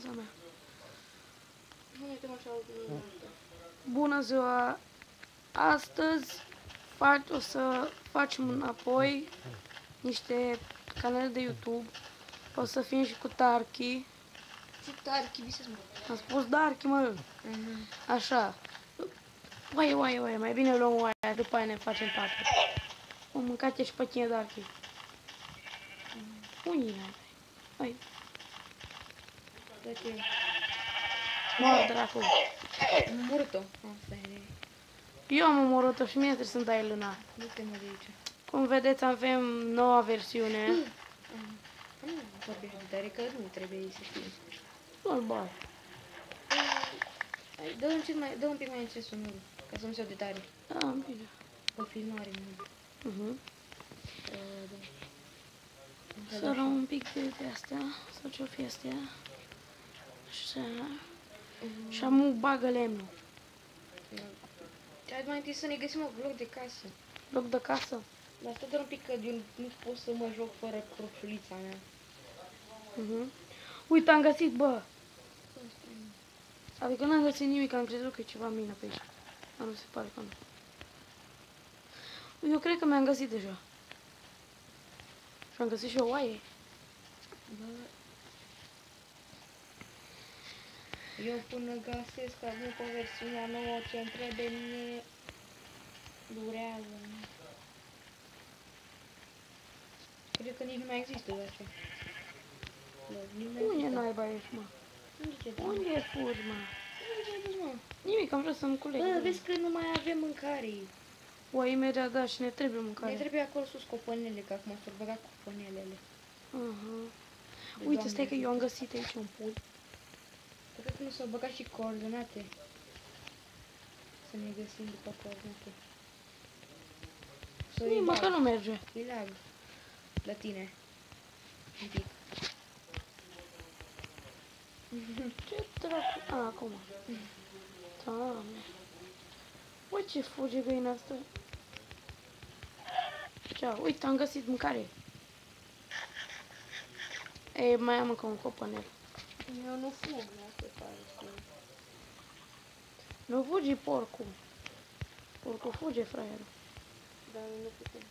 fața mea. Uite așa o Bună ziua! Astăzi o să facem înapoi niște canale de YouTube. O să fim și cu Tarky. Ce Tarky, visezi, mă. Am spus Darky, mă. Așa. Uai, mai bine luăm oaia, după aia ne facem patru. O mâncat și pe tine, Darky. Unii ai. De ce? Mor, dracu. Murto. Asta e. Eu am omorât-o și mie trebuie să-mi dai lâna. Du-te, mă, de aici. Cum vedeți, avem noua versiune. Nu vorbești de tare, că nu trebuie să știi. Nu-l bai. Dă un pic mai încet sonorul, ca să nu se aude tare. Da, bine. O filmare, nu. Să luăm un pic de astea, sau ce-o fi astea. Așa. Și am bagă lemnul. Hai mai întâi să ne găsim un loc de casă. Loc de casă? Dar stai doar un pic, că eu nu pot să mă joc fără croșulița mea. Uite, am găsit, bă. Adică n-am găsit nimic, am crezut că e ceva mină pe aici. Dar nu se pare că nu. Eu cred că mi-am găsit deja. Și am găsit și o oaie. Bă. Eu până găsesc că nu pe versiunea nouă ce-mi trebuie mie durează. Cred că nici nu mai există așa. Unde naiba ești, mă? Unde e fugi, mă? Nimic, am vrut să-mi culeg. Bă, vezi că nu mai avem mâncare. O, imediat, da, și ne trebuie mâncare. Ne trebuie acolo sus copanele, că acum s-au băgat copanelele. Uite, stai că eu am găsit aici un pui. Cred că nu s-au băgat și coordonate. Să ne găsim după coordonate. Nici măcar nu merge. E lag. La tine. Un pic. Ce dracu? A, acum. Doamne. Uite ce fuge găina asta. Ceau, uite, am găsit mâncare. Ei, mai am încă un copanel. Eu nu fug, nu se pare. Nu fugi porcul. Porcul fuge, fraierul. Dar nu putem.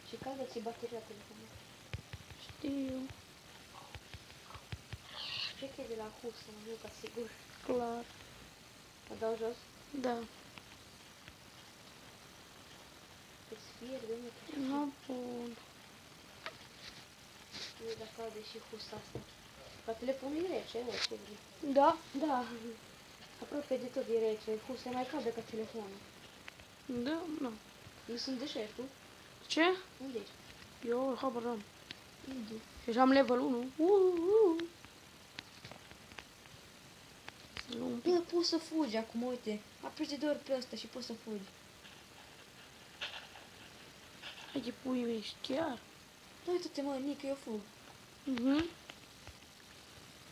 Și cade-ți bateria telefonului. Știu. Ce că e de la husă, nu ca sigur. Clar. Mă dau jos? Da. Îți fie, domnule. Nu bun. Nu e dacă aude și husa asta. La telefonul e rece, nu? Ce vrei? Da? Da. Aproape de tot e rece. Husa mai caldă ca telefonul. Da? Nu. Eu sunt de 6, tu? Ce? Unde ești? Eu habar n-am. Unde? Și am level 1. Bă, poți să fugi acum, uite. Apeși de ori pe ăsta și poți să fugi. Hai ce pui mei, ești chiar? Da, uite-te, mă, Nică, eu fug.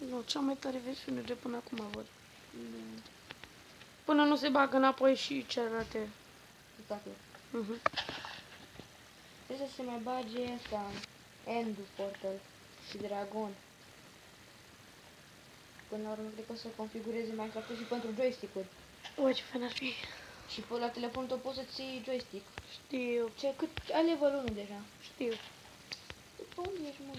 Nu, cea mai tare versiune de până acum văd. Până nu se bagă înapoi și celelalte. Exact. Trebuie să se mai bage asta, Endu Portal și Dragon. Până la urmă, cred că o să configureze Minecraft și pentru joystick-uri. Ui, ce fain ar fi. Și pe la telefon tot poți să-ți iei joystick. Știu. Cât ai level 1 deja. Știu. După unde ești, mă?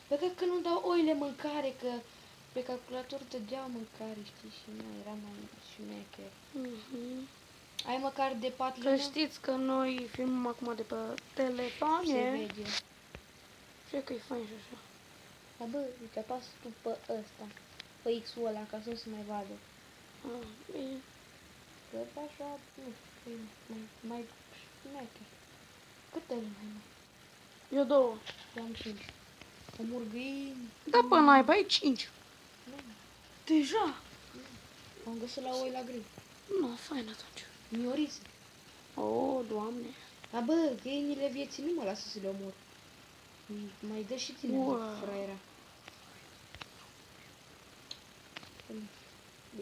Bă, că nu dau oile mâncare, că pe calculator dădeau mâncare, știi, și nu era mai șmecher. Ai măcar de 4 Că știți că noi filmăm acum de pe telefoane. Se vede. Cred că e fain și așa. Dar bă, uite, apasă tu pe ăsta, pe X-ul ăla, ca să nu se mai vadă. Bine. Că așa, nu știu, mai șmecher. Câte mai mai? Eu 2. Eu am 5. O murgăini. Da, până naiba, ai 5. Nu. Deja? Am găsit la oi la greu. Nu, fain atunci. Mioriță. Oh, Doamne. Dar bă, găinile vieții nu mă lasă să le omor. Mai dă și tine, fraiera.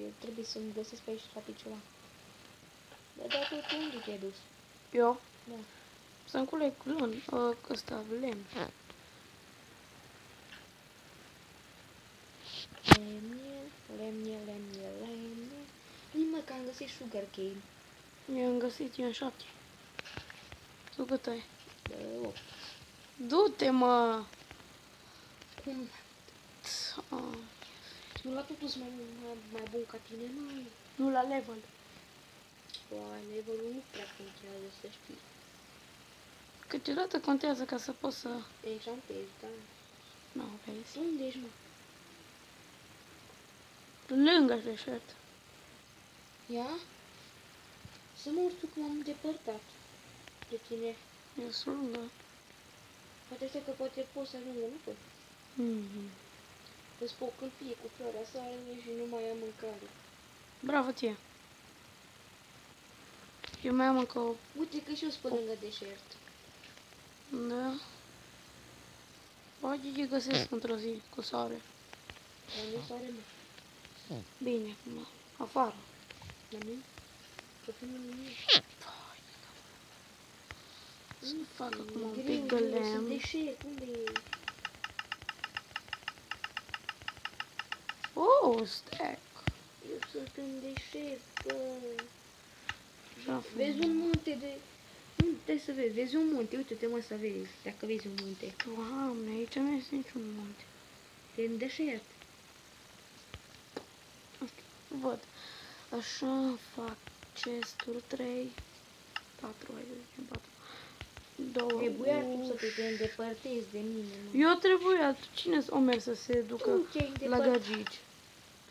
Eu trebuie să-mi găsesc pe aici rapid ceva. Dar tu unde te-ai dus? Eu? Da. Să-mi culeg ăsta, lemn. găsit sugarcane. Eu am găsit, eu în 7. Tu cât ai? 8. Du-te, mă! Cum? Nu la totul sunt mai bun ca tine, măi. Nu la level. Bă, levelul nu prea contează, să știi. Câteodată contează ca să poți să... Enchantezi, da. Nu, vezi. Unde ești, mă? Lângă deșert. Ia? Să mă urc cum am depărtat de tine. Eu sunt lângă. Poate știu că poate poți să ajungă înapoi. Îți pot câmpie cu floarea soarelui și nu mai am mâncare. Bravo ție. Eu mai am încă o... Uite că și eu sunt pe lângă deșert. Da. Poate că găsesc într-o zi cu soare. Dar nu soare, mă. Bine, acum. Afară. La mine? Că fi nu nimic. Să fac acum un Greu, pic de greu, sunt lemn. deșert. Unde e? Oh, stack. Eu sunt în deșert, bă. Da, Vezi un munte de... Nu, trebuie să vezi. Vezi un munte. Uite-te, mă, să vezi. Dacă vezi un munte. Doamne, aici nu este niciun munte. E în deșert. Văd. Așa fac chesturi 3, 4, hai să zicem 4. 2. Trebuia tu să te îndepărtezi de mine, mă. Eu trebuia, cine o mers să se ducă Tu te-ai la îndepărtat. gagici?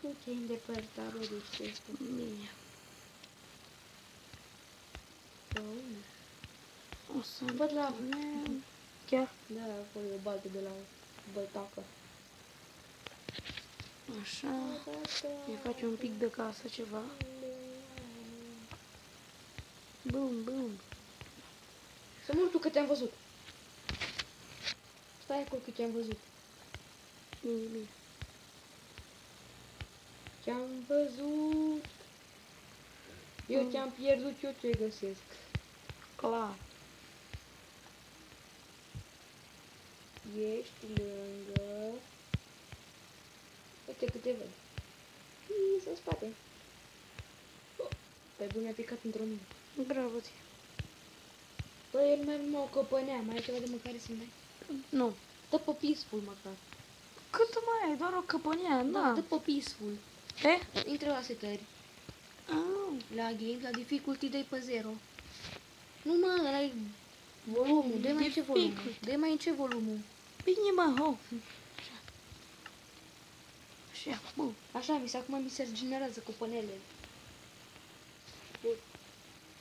Tu te-ai îndepărtat, bă, de ce este? Bine. Bă, unde? O să Văd la... lemn. Chiar? Da, acolo e o baltă de la bătacă. Așa. Îi face un pic de casă ceva. Bum, bum. Să mă tu că te-am văzut. Stai acolo că te-am văzut. Bine, bine. Te-am văzut. Eu te-am pierdut, eu te găsesc. Clar. Ești lângă... Uite că te văd. Ii, în spate. Pe bun mi-a picat într-o mână. Bravo ție. Bă, el mai mă o căpănea. Mai ai ceva de mâncare să-mi dai? Nu. Dă pe peaceful măcar. Cât mai ai? Doar o căpănia, Da, dă da. pe peaceful. Te? Intră la setări. Ah, La game, la difficulty dai pe 0. Nu mă, ăla e volumul. Dă mai în ce volumul. Difficulty. Dă mai în ce volumul. bine, mă, ho. Așa, bun. Așa, acum mi se regenerează cu panele.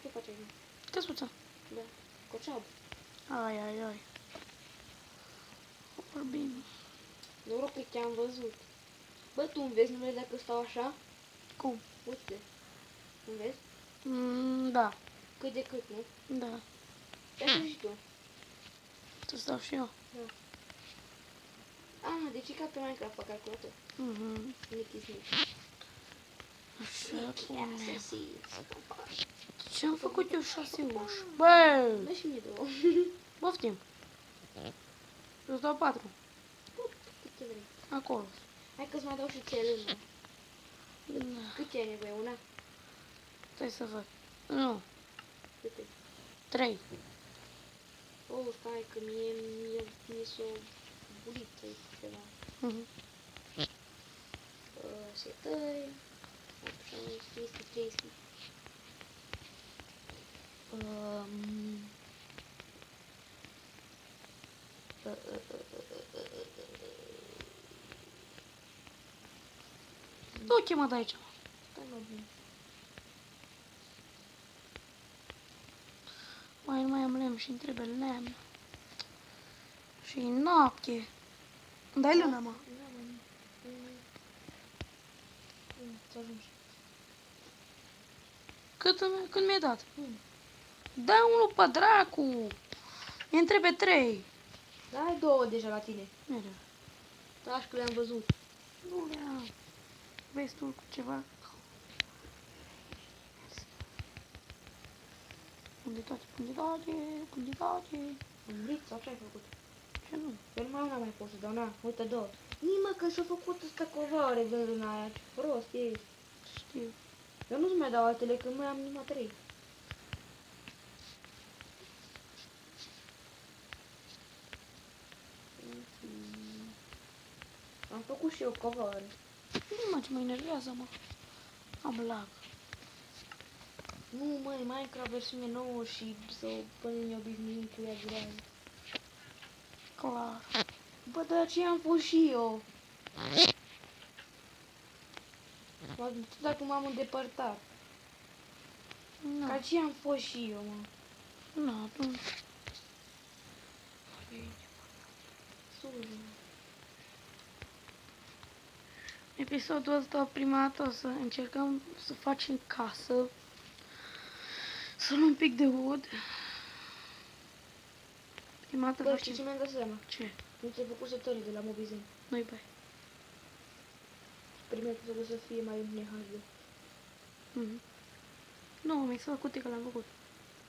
Ce faci aici? Căsuța. Da, coceab. Ai, ai, ai. Vorbim. Noroc că te-am văzut. Bă, tu îmi vezi numele dacă stau așa? Cum? Uite. Îmi vezi? Da, Cât de cât, nu? da. Ia și tu. Să stau și eu. Ah, deci e ca pe Minecraft pe calculator. Nicky Snick. Așa, pune. Assassins. Ce-am făcut eu 6 uși? Bă, Dă și mie două. poftim. Eu dau 4. Câte vrei. Acolo. Hai că-ți mai dau și ție lângă. Da. Câte ai nevoie? Una? Stai să văd. Nu, Câte? 3. Oh, stai că mie s-o bulit aici ceva. Setări. Așa, este 30. Du-te, mă, de aici. Stai mă bine. Mai nu mai am lemn și îmi trebuie lemn. Și noapte. Dai luna, mă. Da, mă. Să ajungi. Cât mi-ai dat? Da unul pe dracu. Mi-mi trebuie 3. Da, ai două deja la tine. Mereu. Lași că le-am văzut. Nu le am. Vezi tu cu ceva? Unde toate? Unde toate? Unde toate? Am murit sau ce ai făcut? Ce nu? Eu nu mai am una mai pot să dau, na, uite două. Nimă că și-a făcut ăsta covoare vând în aia, ce prost ești. Știu. Eu nu-ți mai dau altele, că mai am numai 3. Am făcut și eu cover. Nu mă, ce mă enervează, mă. Am lag. Nu, măi, Minecraft versiune nouă și să o punem obișnuit cu ea durează. Clar. Bă, dar ce am fost și eu? Dacă m-am îndepărtat. Nu. Ca ce am fost și eu, mă? Nu, atunci. Sus. Episodul ăsta, prima dată, o să încercăm să facem casă. Să luăm un pic de wood. Prima dată Bă, știi facem... ce mi-am dat seama? Ce? Nu ți-ai făcut setările de la Mobizen. Nu-i bai. Primul episod să fie mai în HD. Nu, mi s-a făcut că l-am făcut.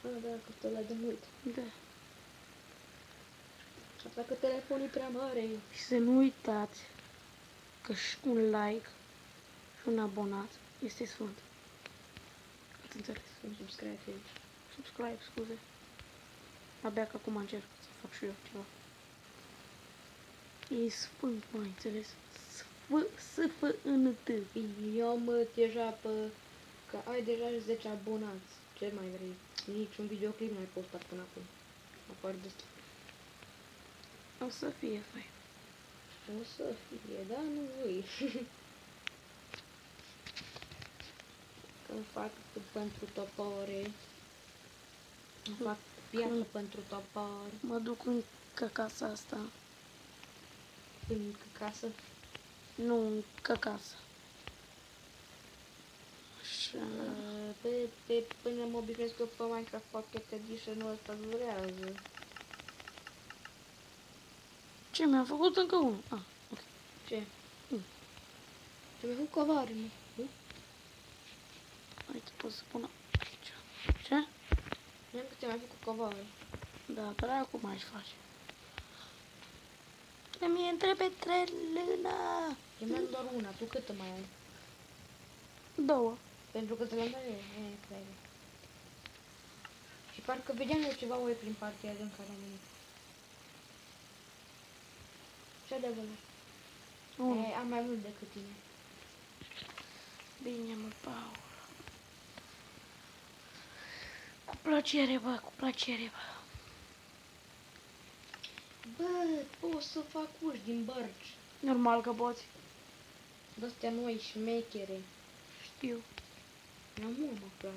Ah, da, că te l-ai de mult. Da. Și dacă telefonul e prea mare. Și să nu uitați că și un like și un abonat este sfânt. Ați înțeles? Un subscribe aici. Subscribe, scuze. Abia că acum încerc să fac și eu ceva. E sfânt, mă, înțeles? S-F-N-T. Eu mă deja pe... Că ai deja 10 abonați. Ce mai vrei? Niciun videoclip n-ai postat până acum. Apar de asta. O să fie fain. O să fie, da? Nu voi. Când fac pentru topore. Îmi fac piață pentru topor. Mă duc în căcasa asta. În casă. Nu, în căcasă. Așa. Până mă obișnuiesc eu pe Minecraft Pocket Edition-ul ăsta durează. Ce, mi-am făcut încă unul? Ah, ok. Ce? Mm. Ce mi-a făcut covară, mă. Nu? Uite, pot să pun aici. Ce? Mi-am că ți-ai făcut covară. Da, dracu mai faci. Că mie întrebe trelâna. Eu mi-am doar una, tu câtă mai ai? 2. Pentru că ți l-am dat eu. Cred. Și parcă vedeam eu ceva oi prin partea aia în care am venit. Ce adevărat? Am mai mult decât tine. Bine, mă, Paul. Cu plăcere, bă, cu plăcere, bă. Bă, pot să fac uși din bărci. Normal că poți. De-astea noi șmechere. Știu. Mi-am mult, mă, plac.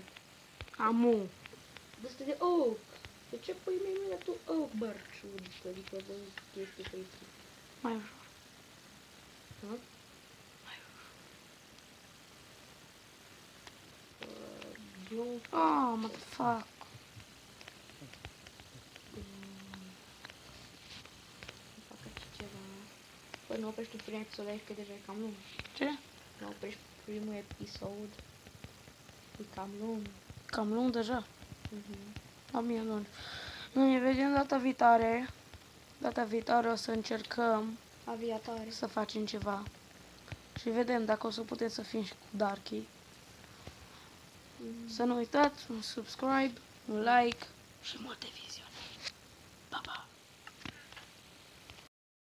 Amu. De-astea de oak. De ce pui mie tu oak bărci? Adică de chestii pe aici. Mai ușor. Da? Mai ușor. Eu Oh, mă fac. fac aici ceva. Păi nu oprești tu primul episod aici, că deja e cam lung. Ce? Nu oprești primul episod. E cam lung. Cam lung deja. Mhm. La mine atunci. Noi ne vedem data viitoare. Data viitoare o să încercăm Aviatoare. să facem ceva. Și vedem dacă o să putem să fim și cu Darky. Să nu uitați un subscribe, un like și multe viziuni.